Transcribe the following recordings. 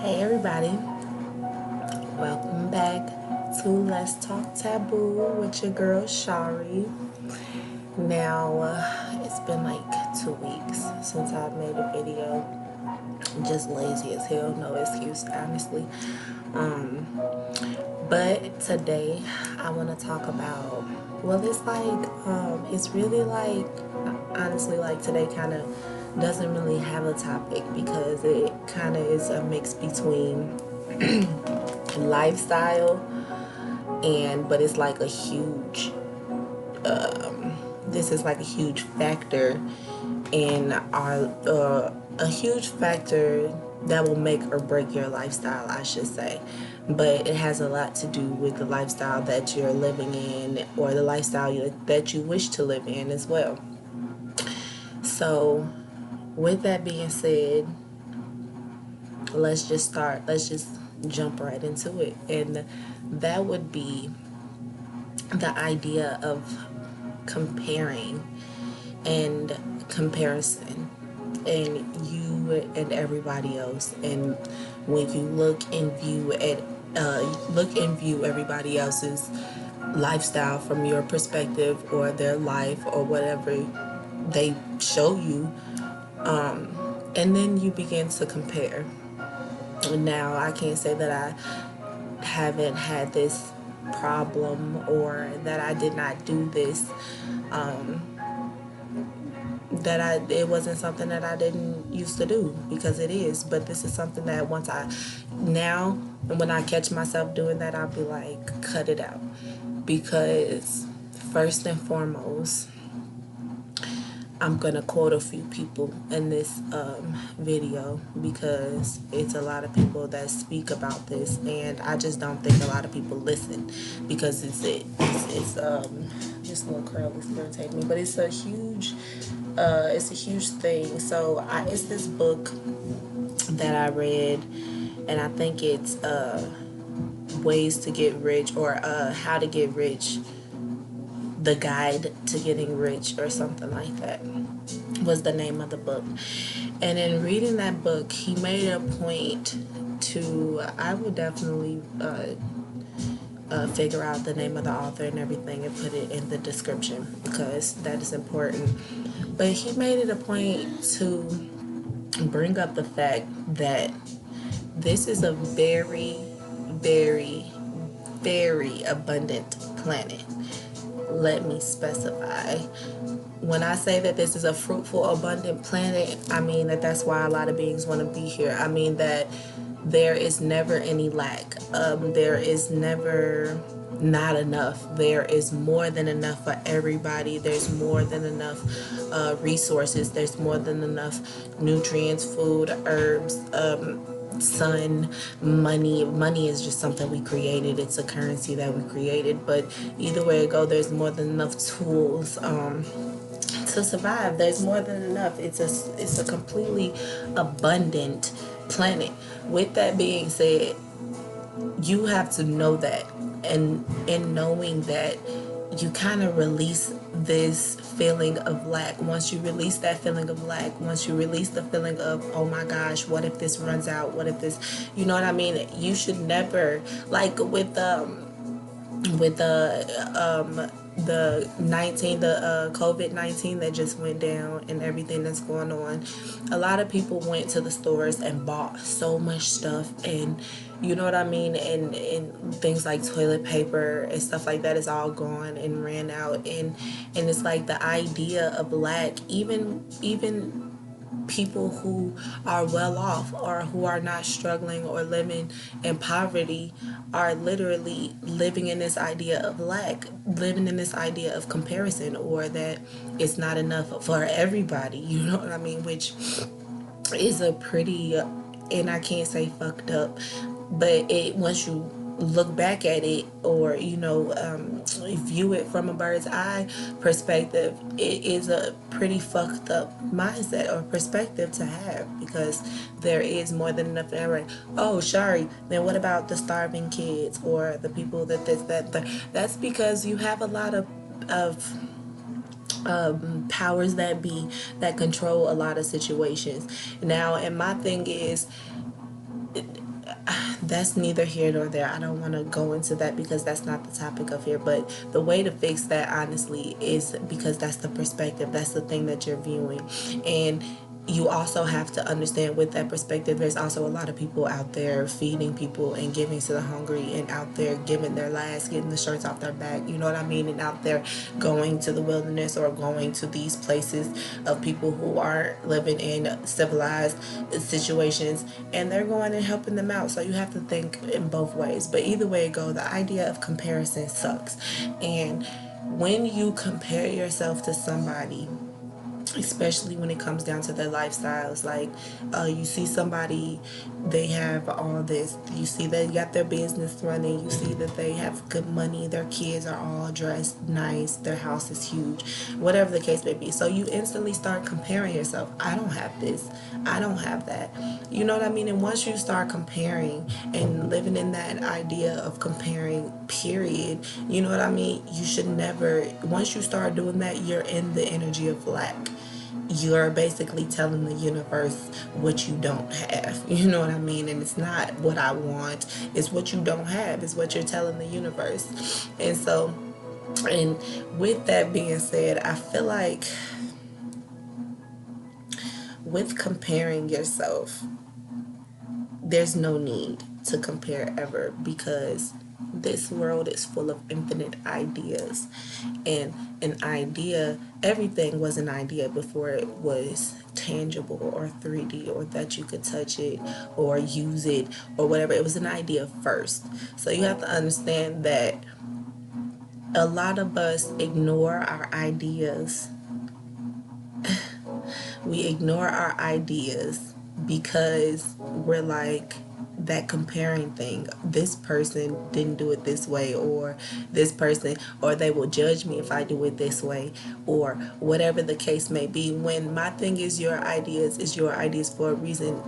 Hey everybody, welcome back to Let's Talk Taboo with your girl Shari. Now, it's been like 2 weeks since I made a video. I'm just lazy as hell, no excuse, honestly. But today I want to talk about, well, it's really like, honestly, like today kind of doesn't really have a topic because it kind of is a mix between lifestyle but it's like a huge this is like a huge factor in our a huge factor that will make or break your lifestyle, I should say. But it has a lot to do with the lifestyle that you're living in or the lifestyle that you wish to live in as well. So with that being said, let's just jump right into it. And that would be the idea of comparing and comparison and you and everybody else. And when you look and view everybody else's lifestyle from your perspective or their life or whatever they show you, and then you begin to compare. Now, I can't say that I haven't had this problem or that I did not do this, it wasn't something that I didn't used to do, because it is. But this is something that now when I catch myself doing that, I'll be like, cut it out. Because first and foremost, I'm gonna quote a few people in this video because it's a lot of people that speak about this, and I just don't think a lot of people listen because it's just a little curl is irritating me, but it's a huge thing. So it's this book that I read, and I think it's Ways to Get Rich, or How to Get Rich, the Guide to Getting Rich, or something like that was the name of the book. And in reading that book, he made a point to, I would definitely figure out the name of the author and everything and put it in the description because that is important. But he made it a point to bring up the fact that this is a very, very, very abundant planet. Let me specify. When I say that this is a fruitful, abundant planet, I mean that's why a lot of beings want to be here. I mean that there is never any lack. There is never not enough. There is more than enough for everybody. There's more than enough resources. There's more than enough nutrients, food, herbs, sun, money. Money is just something we created. It's a currency that we created. But either way it go, there's more than enough tools to survive. There's more than enough. It's a completely abundant planet. With that being said, you have to know that, and in knowing that, you kind of release this feeling of lack. Once you release that feeling of lack, once you release the feeling of, oh my gosh, what if this runs out, what if this, you know what I mean, you should never, like with the COVID-19 that just went down and everything that's going on, a lot of people went to the stores and bought so much stuff, and you know what I mean, and things like toilet paper and stuff like that is all gone and ran out, and it's like the idea of lack. Even people who are well off or who are not struggling or living in poverty are literally living in this idea of lack, living in this idea of comparison, or that it's not enough for everybody, you know what I mean, which is a pretty, and I can't say fucked up, but it, once you look back at it, or view it from a bird's eye perspective, it is a pretty fucked up mindset or perspective to have, because there is more than enough for everybody. Oh, Shari, then what about the starving kids or the people that's because you have a lot of powers that be that control a lot of situations now. And my thing is, that's neither here nor there. I don't want to go into that because that's not the topic of here. But the way to fix that, honestly, is because that's the perspective. That's the thing that you're viewing. And you also have to understand, with that perspective, there's also a lot of people out there feeding people and giving to the hungry, and out there giving their last, getting the shirts off their back, you know what I mean, and out there going to the wilderness or going to these places of people who aren't living in civilized situations, and they're going and helping them out. So you have to think in both ways. But either way it goes, the idea of comparison sucks. And when you compare yourself to somebody, especially when it comes down to their lifestyles, like you see somebody, they have all this, you see they got their business running, you see that they have good money, their kids are all dressed nice, their house is huge, whatever the case may be. So you instantly start comparing yourself. I don't have this, I don't have that, you know what I mean? And once you start comparing and living in that idea of comparing, period, you know what I mean, you should never, once you start doing that, you're in the energy of lack. You're basically telling the universe what you don't have, you know what I mean? And it's not what I want, it's what you don't have, is what you're telling the universe. And so, and with that being said, I feel like with comparing yourself, there's no need to compare ever, because this world is full of infinite ideas. And an idea, everything was an idea before it was tangible or 3D, or that you could touch it or use it or whatever. It was an idea first. So you have to understand that a lot of us ignore our ideas. We ignore our ideas because we're like, that comparing thing, this person didn't do it this way, or this person, or they will judge me if I do it this way, or whatever the case may be. When my thing is, your ideas is your ideas for a reason.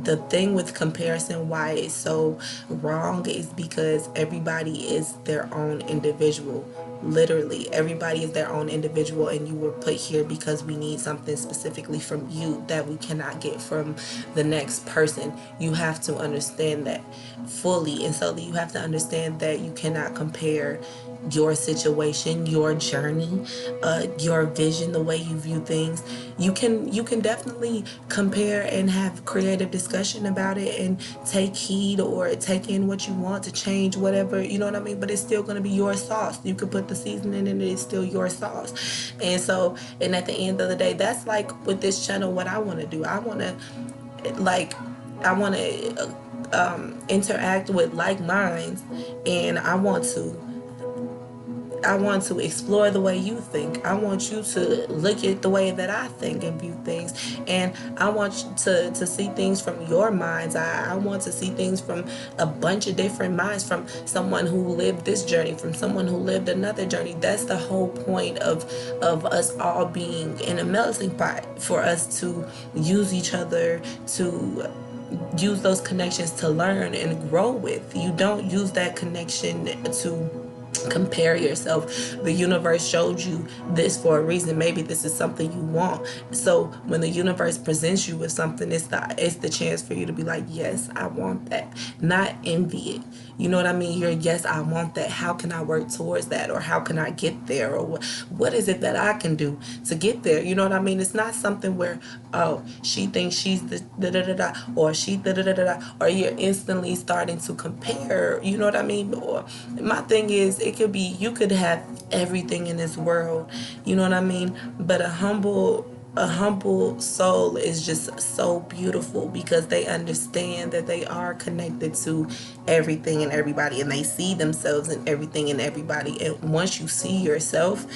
The thing with comparison, why it's so wrong, is because everybody is their own individual. Literally, everybody is their own individual, and you were put here because we need something specifically from you that we cannot get from the next person. You have to understand that fully, and so you have to understand that you cannot compare your situation, your journey, your vision, the way you view things. You can definitely compare and have creative discussion about it and take heed or take in what you want to change, whatever, you know what I mean? But it's still going to be your sauce. You could put the seasoning in it, it's still your sauce. And so, and at the end of the day, that's like with this channel, what I want to do. I want to, like, I want to interact with like minds, and I want to explore the way you think. I want you to look at the way that I think and view things. And I want you to see things from your mind's eye. I want to see things from a bunch of different minds, from someone who lived this journey, from someone who lived another journey. That's the whole point of us all being in a melting pot, for us to use each other, to use those connections to learn and grow with. You don't use that connection to compare yourself. The universe showed you this for a reason. Maybe this is something you want. So when the universe presents you with something, it's the chance for you to be like, yes, I want that. Not envy it. You know what I mean? You're, yes, I want that. How can I work towards that? Or how can I get there? Or what is it that I can do to get there? You know what I mean? It's not something where, oh, she thinks she's the da da da da, or she da da da da da, or you're instantly starting to compare. You know what I mean? Or my thing is, it could be, you could have everything in this world. You know what I mean? But a humble soul is just so beautiful, because they understand that they are connected to everything and everybody, and they see themselves in everything and everybody. And once you see yourself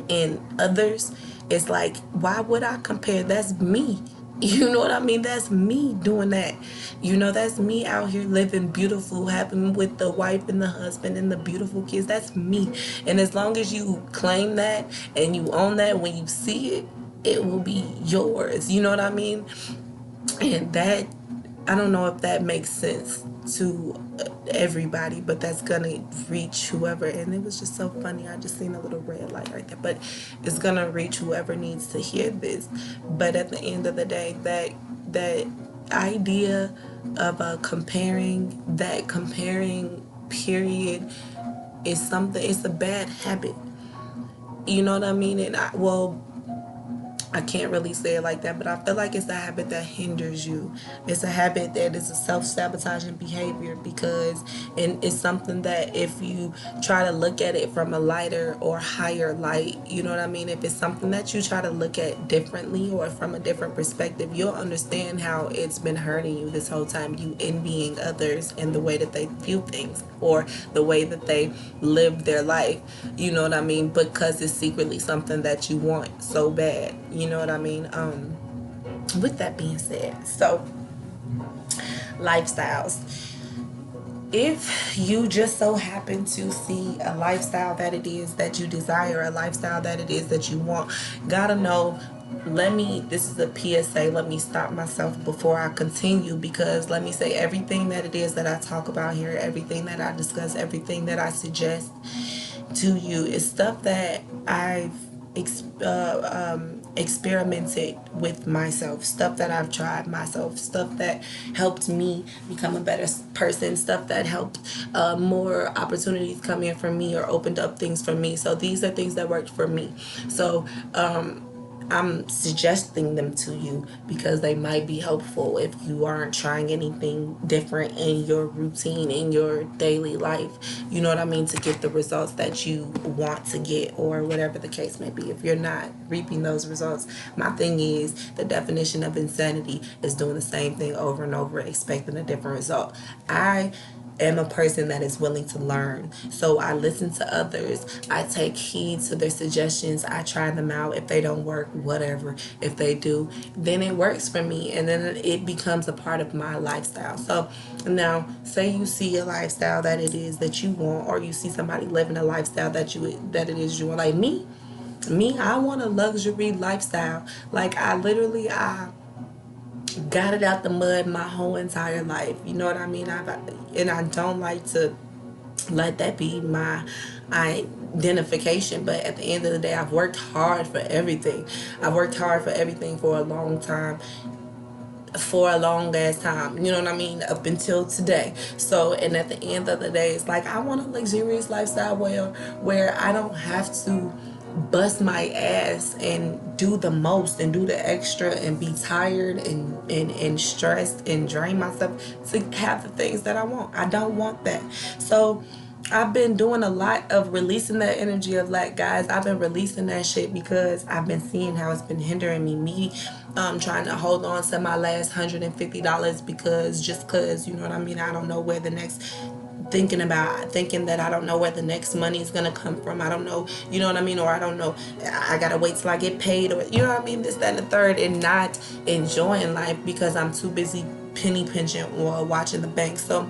in others, it's like, why would I compare? That's me. You know what I mean? That's me doing that. You know, that's me out here living beautiful, having with the wife and the husband and the beautiful kids. That's me. And as long as you claim that and you own that, when you see it, it will be yours. You know what I mean? And that, I don't know if that makes sense to everybody, but that's gonna reach whoever. And it was just so funny, I just seen a little red light right there, but it's gonna reach whoever needs to hear this. But at the end of the day, that idea of comparing period is something, it's a bad habit. You know what I mean? And I can't really say it like that, but I feel like it's a habit that hinders you. It's a habit that is a self-sabotaging behavior, because and it's something that if you try to look at it from a lighter or higher light, you know what I mean? If it's something that you try to look at differently or from a different perspective, you'll understand how it's been hurting you this whole time. You envying others and the way that they view things or the way that they live their life. You know what I mean? Because it's secretly something that you want so bad. You know what I mean? With that being said, so lifestyles. If you just so happen to see a lifestyle that it is that you desire, a lifestyle that it is that you want, gotta know, this is a PSA, let me stop myself before I continue, because let me say, everything that it is that I talk about here, everything that I discuss, everything that I suggest to you is stuff that I've experimented with myself, stuff that I've tried myself, stuff that helped me become a better person, stuff that helped more opportunities come in for me or opened up things for me. So these are things that worked for me. So I'm suggesting them to you because they might be helpful if you aren't trying anything different in your routine, in your daily life. You know what I mean? To get the results that you want to get, or whatever the case may be. If you're not reaping those results, my thing is, the definition of insanity is doing the same thing over and over, expecting a different result. I am a person that is willing to learn. So I listen to others. I take heed to their suggestions. I try them out. If they don't work, whatever. If they do, then it works for me. And then it becomes a part of my lifestyle. So now, say you see a lifestyle that it is that you want, or you see somebody living a lifestyle that it is you want. Like me, I want a luxury lifestyle. Like I got it out the mud my whole entire life. You know what I mean? And I don't like to let that be my identification. But at the end of the day, I've worked hard for everything. I've worked hard for everything for a long time, for a long ass time, you know what I mean, up until today. So, and at the end of the day, it's like I want a luxurious lifestyle where I don't have to bust my ass and do the most and do the extra and be tired and stressed and drain myself to have the things that I want. I don't want that. So I've been doing a lot of releasing that energy of, like, guys, I've been releasing that shit because I've been seeing how it's been hindering me trying to hold on to my last $150 because you know what I mean, I don't know where the next thinking that I don't know where the next money is gonna come from. I don't know, you know what I mean, or I don't know, I gotta wait till I get paid, or you know what I mean, this, that, and the third, and not enjoying life because I'm too busy penny pinching or watching the bank. So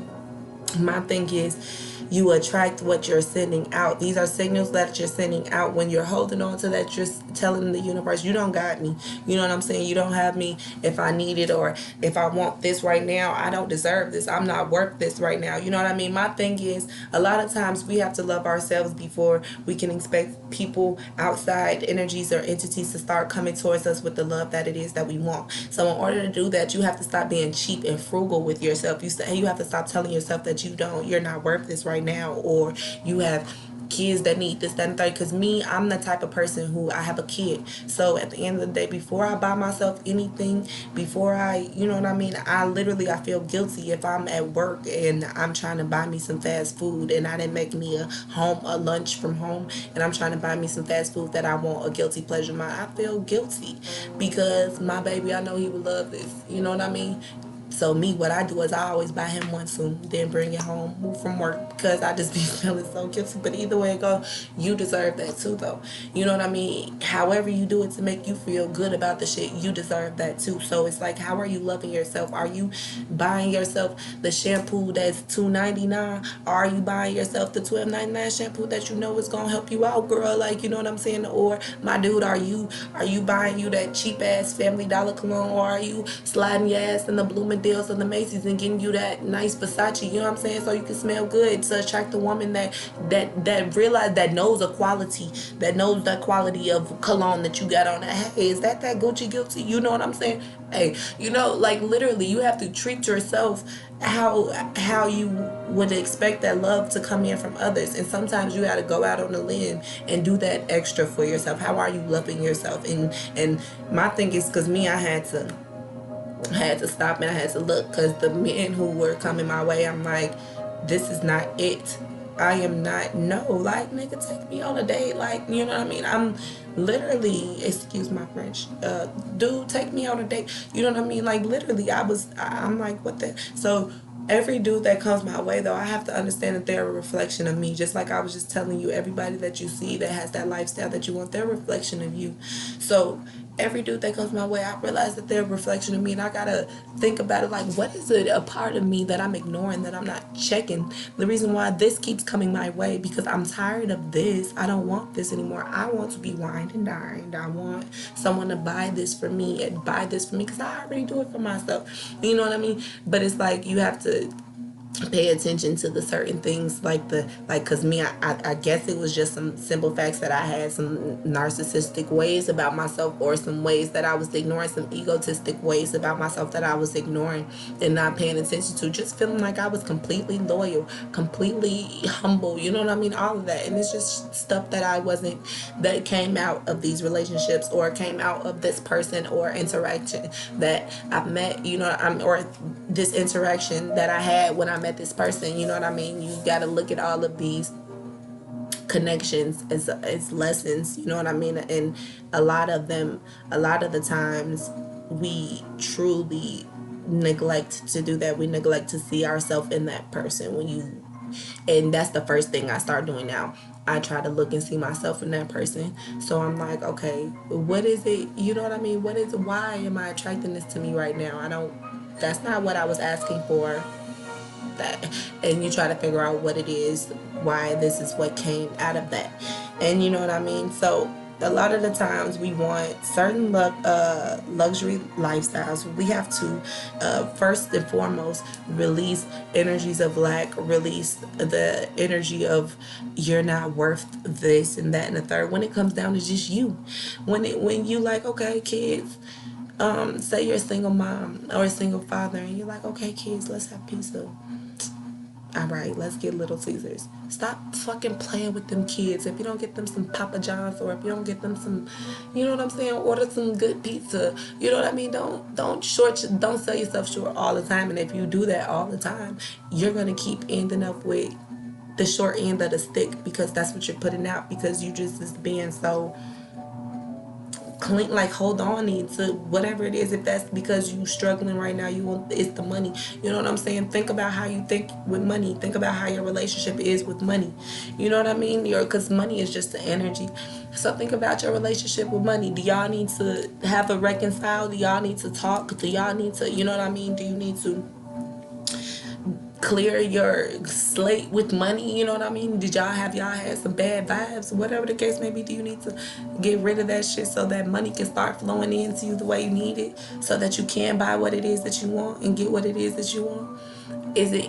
my thing is, you attract what you're sending out. These are signals that you're sending out. When you're holding on to that, you're telling the universe, you don't got me. You know what I'm saying? You don't have me if I need it, or if I want this right now. I don't deserve this. I'm not worth this right now. You know what I mean? My thing is, a lot of times we have to love ourselves before we can expect people, outside energies or entities, to start coming towards us with the love that it is that we want. So in order to do that, you have to stop being cheap and frugal with yourself. You have to stop telling yourself that you're not worth this right now, or you have kids that need this, that, and third. Because me, I'm the type of person who, I have a kid. So at the end of the day, before I buy myself anything, before you know what I mean, I feel guilty if I'm at work and I'm trying to buy me some fast food and I didn't make me a lunch from home, and I'm trying to buy me some fast food that I want, a guilty pleasure of mine. I feel guilty because my baby, I know he would love this. You know what I mean? So me, what I do is I always buy him one soon, then bring it home, move from work, because I just be feeling so guilty. But either way it goes, you deserve that too, though. You know what I mean? However you do it to make you feel good about the shit, you deserve that too. So it's like, how are you loving yourself? Are you buying yourself the shampoo that's $2.99? Or are you buying yourself the $12.99 shampoo that you know is gonna help you out, girl? Like, you know what I'm saying? Or my dude, are you buying you that cheap ass Family Dollar cologne, or are you sliding your ass in the Blooming deals on the Macy's and getting you that nice Versace, you know what I'm saying, so you can smell good, to attract a woman that realize, that knows a quality, that knows that quality of cologne that you got on. Hey, is that Gucci guilty? You know what I'm saying? Hey, you know, like literally, you have to treat yourself how you would expect that love to come in from others. And sometimes you got to go out on a limb and do that extra for yourself. How are you loving yourself? And my thing is, because me, I had to stop and I had to look, because the men who were coming my way, I'm like, this is not it. I am not, no, like, nigga, take me on a date, like, you know what I mean? I'm literally, excuse my French, dude, take me on a date, you know what I mean? Like, literally, I'm like, what the, so every dude that comes my way, though, I have to understand that they're a reflection of me. Just like I was just telling you, everybody that you see that has that lifestyle that you want, they're a reflection of you. So every dude that comes my way, I realize that they're a reflection of me, and I gotta think about it, like, what is it, a part of me that I'm ignoring, that I'm not checking? The reason why this keeps coming my way, because I'm tired of this. I don't want this anymore. I want to be wined and dined. I want someone to buy this for me, and buy this for me, because I already do it for myself. You know what I mean? But it's like, you have to pay attention to the certain things, like because me, I guess it was just some simple facts that I had some narcissistic ways about myself, or some ways that I was ignoring, some egotistic ways about myself that I was ignoring and not paying attention to, just feeling like I was completely loyal, completely humble, you know what I mean, all of that. And it's just stuff that I wasn't, that came out of these relationships, or came out of this person or interaction that I've met, you know, or this interaction that I had when I met this person, you know what I mean? You got to look at all of these connections as lessons, you know what I mean? And a lot of the times, we truly neglect to do that. We neglect to see ourselves in that person. And that's the first thing I start doing now. I try to look and see myself in that person. So I'm like, okay, what is it? You know what I mean? Why am I attracting this to me right now? That's not what I was asking for. That, and you try to figure out what it is, why this is what came out of that. And you know what I mean? So a lot of the times, we want certain luxury lifestyles. We have to first and foremost release energies of lack, release the energy of you're not worth this and that and the third, when it comes down to just you. When you like, okay, kids, say you're a single mom or a single father, and you're like, okay, kids, let's have pizza. All right, let's get Little Caesars. Stop fucking playing with them kids. If you don't get them some Papa John's, or if you don't get them some, you know what I'm saying, order some good pizza. You know what I mean? Don't sell yourself short all the time. And if you do that all the time, you're gonna keep ending up with the short end of the stick, because that's what you're putting out, because you just is being so clean, like, hold on to whatever it is. If that's because you struggling right now, it's the money, you know what I'm saying? Think about how you think with money. Think about how your relationship is with money, you know what I mean? Because money is just the energy. So think about your relationship with money. Do y'all need to have a reconcile? Do y'all need to talk? Do y'all need to, you know what I mean, do you need to clear your slate with money? You know what I mean? Y'all had some bad vibes? Whatever the case may be, do you need to get rid of that shit so that money can start flowing into you the way you need it, so that you can buy what it is that you want and get what it is that you want?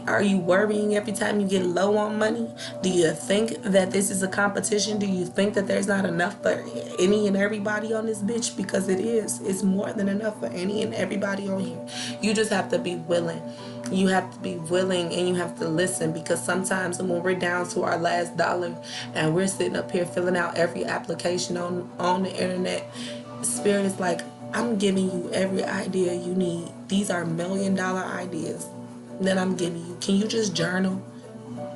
Are you worrying every time you get low on money? Do you think that this is a competition? Do you think that there's not enough for any and everybody on this bitch? Because it is. It's more than enough for any and everybody on here. You just have to be willing. You have to be willing, and you have to listen, because sometimes when we're down to our last dollar and we're sitting up here filling out every application on the internet, Spirit is like, I'm giving you every idea you need. These are $1 million ideas that I'm giving you. Can you just journal?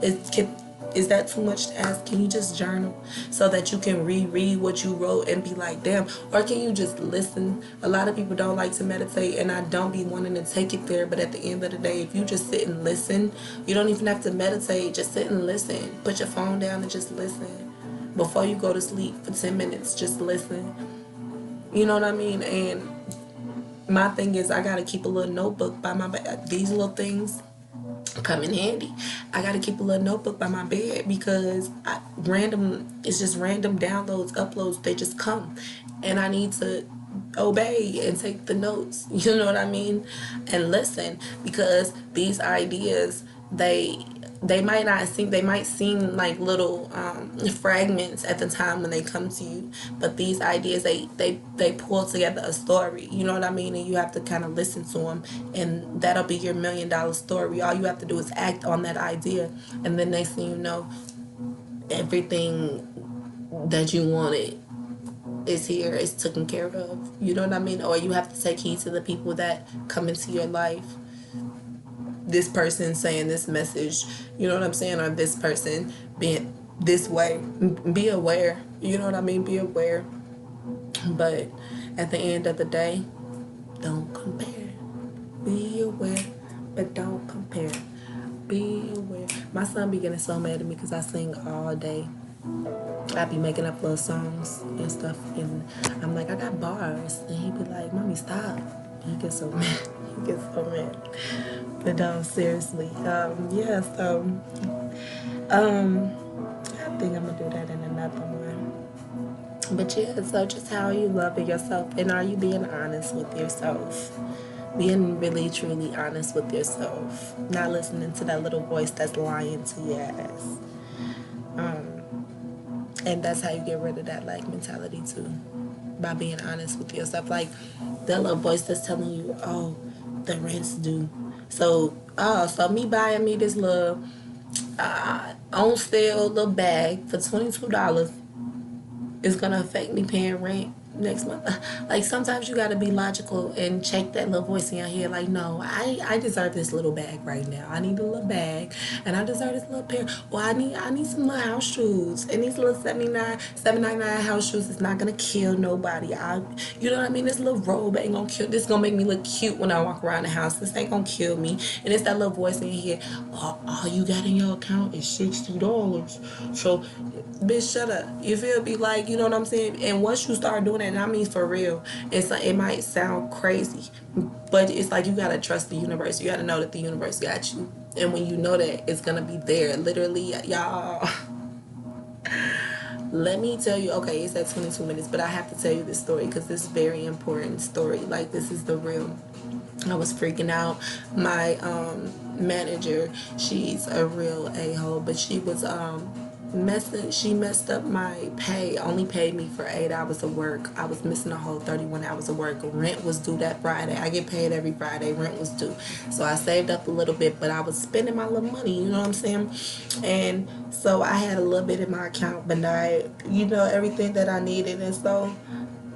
Is that too much to ask? Can you just journal so that you can reread what you wrote and be like, damn? Or can you just listen? A lot of people don't like to meditate, and I don't be wanting to take it there. But at the end of the day, if you just sit and listen, you don't even have to meditate. Just sit and listen. Put your phone down and just listen. Before you go to sleep for 10 minutes, just listen. You know what I mean? And my thing is, I got to keep a little notebook by my bed. These little things come in handy. I got to keep a little notebook by my bed, because it's just random downloads, uploads, they just come. And I need to obey and take the notes, you know what I mean, and listen, because these ideas, they might not seem, they might seem like little fragments at the time when they come to you, but these ideas, they pull together a story, you know what I mean, and you have to kind of listen to them, and that'll be your $1,000,000 story. All you have to do is act on that idea, and then next thing you know, everything that you wanted is here, is taken care of, you know what I mean. Or you have to take heed to the people that come into your life, this person saying this message, you know what I'm saying, or this person being this way. Be aware, you know what I mean, be aware. But at the end of the day, don't compare. Be aware, but don't compare. Be aware. My son be getting so mad at me because I sing all day. I be making up little songs and stuff, and I'm like, I got bars, and he be like, Mommy, stop. He gets so mad. He gets so mad. But no, seriously, yeah. So, I think I'm gonna do that in another one. But yeah, so just how are you loving yourself, and are you being honest with yourself? Being really, truly honest with yourself, not listening to that little voice that's lying to your ass. And that's how you get rid of that lack mentality too, by being honest with yourself. Like that little voice that's telling you, oh, the rent's due. So me buying me this little on sale little bag for $22 is gonna affect me paying rent next month. Like sometimes you gotta be logical and check that little voice in your head. Like, no, I deserve this little bag right now. I need a little bag, and I deserve this little pair. Or I need some little house shoes. And these little $7.99 house shoes is not gonna kill nobody. You know what I mean? This little robe ain't gonna kill. This is gonna make me look cute when I walk around the house. This ain't gonna kill me. And it's that little voice in your head. All you got in your account is $60. So, bitch, shut up. You feel me? Like, you know what I'm saying? And once you start doing it, and I mean for real, it's like, it might sound crazy, but it's like you gotta trust the universe. You gotta know that the universe got you. And when you know that, it's gonna be there. Literally, y'all. Let me tell you, okay, it's at 22 minutes, but I have to tell you this story because this is a very important story. Like, this is the real. I was freaking out. My manager, she's a real a-hole, but she was she messed up my pay. Only paid me for 8 hours of work. I was missing a whole 31 hours of work. Rent was due that Friday. I get paid every Friday. Rent was due. So I saved up a little bit, but I was spending my little money, you know what I'm saying? And so I had a little bit in my account, but not, you know, everything that I needed. And so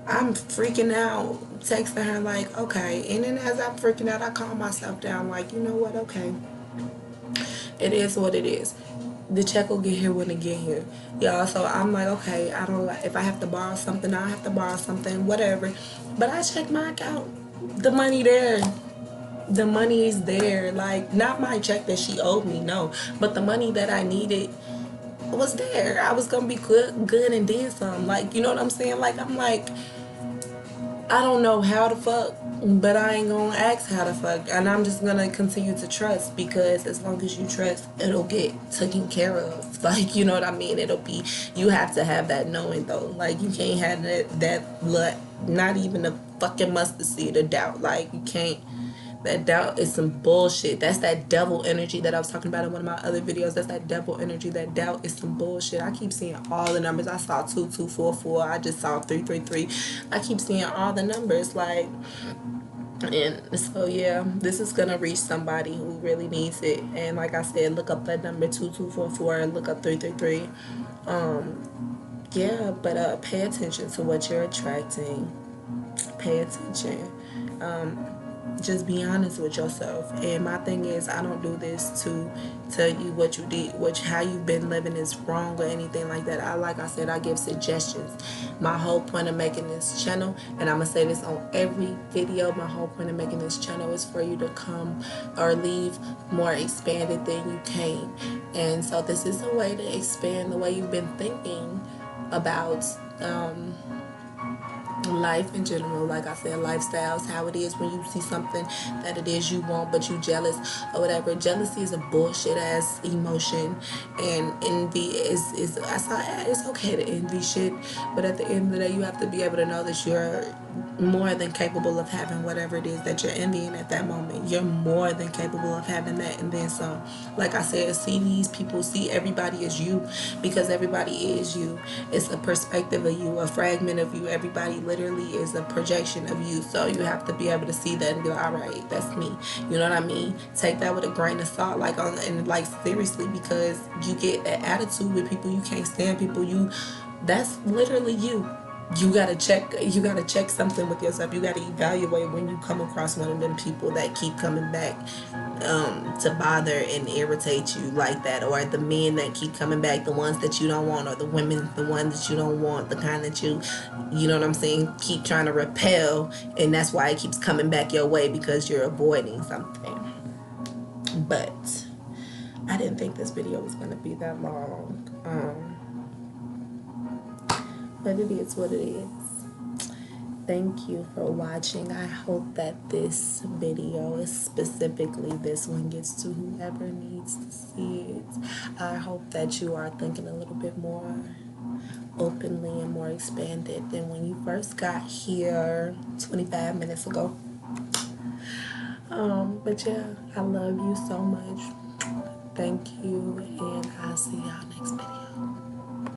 I'm freaking out, texting her like, okay. And then as I'm freaking out, I calm myself down like, you know what, okay. It is what it is. The check will get here when it get here, y'all. So I'm like, okay, I don't like, if I have to borrow something, I'll have to borrow something, whatever. But I check my account. The money there. The money is there. Like, not my check that she owed me, no. But the money that I needed was there. I was gonna be good and then some. Like, you know what I'm saying? Like, I'm like, I don't know how to fuck, but I ain't gonna ask how to fuck, and I'm just gonna continue to trust, because as long as you trust, it'll get taken care of. Like, you know what I mean? It'll be, you have to have that knowing though. Like, you can't have not even a fucking mustard seed of doubt. Like, you can't. That doubt is some bullshit. That's that devil energy that I was talking about in one of my other videos. That's that devil energy. That doubt is some bullshit. I keep seeing all the numbers. I saw 2244. I just saw 333. I keep seeing all the numbers. Like, and so yeah, this is gonna reach somebody who really needs it. And like I said, look up that number 2244 and look up 333. Yeah, but pay attention to what you're attracting. Pay attention. Just be honest with yourself. And my thing is, I don't do this to tell you what you did, how you've been living is wrong or anything like that. Like I said, I give suggestions. My whole point of making this channel, and I'm gonna say this on every video, my whole point of making this channel is for you to come or leave more expanded than you came. And so this is a way to expand the way you've been thinking about life in general. Like I said, lifestyles, how it is when you see something that it is you want but you jealous or whatever. Jealousy is a bullshit ass emotion, and envy is it's okay to envy shit, but at the end of the day, you have to be able to know that more than capable of having whatever it is that you're envying at that moment. You're more than capable of having that, and then some. Like I said, see these people, see everybody as you, because everybody is you. It's a perspective of you, a fragment of you. Everybody literally is a projection of you. So you have to be able to see that and be like, all right, that's me. You know what I mean? Take that with a grain of salt, like and like seriously, because you get an attitude with people, you can't stand people. That's literally you. You gotta check something with yourself. You gotta evaluate when you come across one of them people that keep coming back to bother and irritate you like that, or the men that keep coming back, the ones that you don't want, or the women, the ones that you don't want, the kind that you know what I'm saying, keep trying to repel, and that's why it keeps coming back your way, because you're avoiding something. But I didn't think this video was gonna be that long. But it is what it is. Thank you for watching. I hope that this video, specifically this one, gets to whoever needs to see it. I hope that you are thinking a little bit more openly and more expanded than when you first got here 25 minutes ago. But yeah, I love you so much. Thank you, and I'll see y'all